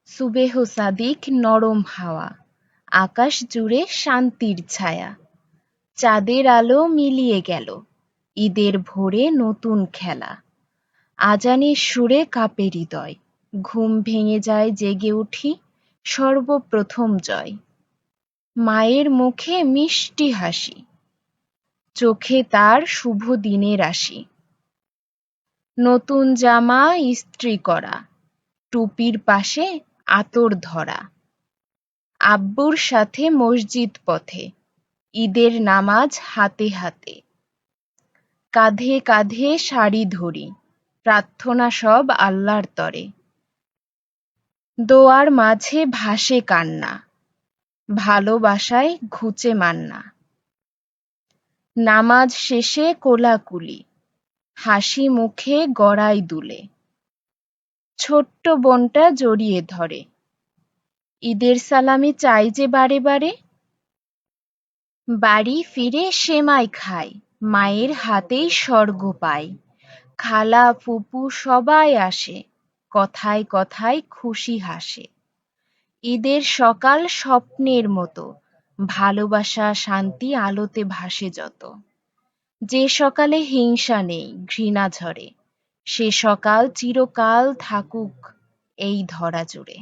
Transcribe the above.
সুবেহ সাদিক নরম হাওয়া, আকাশ জুড়ে শান্তির ছায়া, চাঁদের আলো মিলিয়ে গেল, ঈদের ভোরে নতুন খেলা, আজানের সুরে কাঁপে হৃদয়, ঘুম ভেঙে যায় জেগে উঠি, সর্বপ্রথম জয়, মায়ের মুখে মিষ্টি হাসি, চোখে তার শুভ দিনের রাশি, নতুন জামা ইস্ত্রি করা, টুপির পাশে আতর ধরা, আব্বুর সাথে মসজিদ পথে, ঈদের নামাজ হাতে হাতে, কাঁধে কাঁধে সারি ধরি, প্রার্থনা সব আল্লাহর তরে, দোয়ার মাঝে ভাসে কান্না, ভালোবাসায় ঘুচে মান্না, নামাজ শেষে কোলাকুলি, হাসি মুখে গড়াই দুলে, ছোট্ট বোনটা জড়িয়ে ধরে, ঈদের সালামি চাই যে বারে বারে, বাড়ি ফিরে সেমাই খাই, মায়ের হাতেই স্বর্গ পাই, খালা ফুপু সবাই আসে, কথায় কথায় খুশি হাসে, ঈদের সকাল স্বপ্নের মতো, ভালোবাসা শান্তি আলোতে ভাসে যত, যে সকালে হিংসা নেই ঘৃণা ঝরে, সে সকাল চিরকাল থাকুক এই ধরা জুড়ে।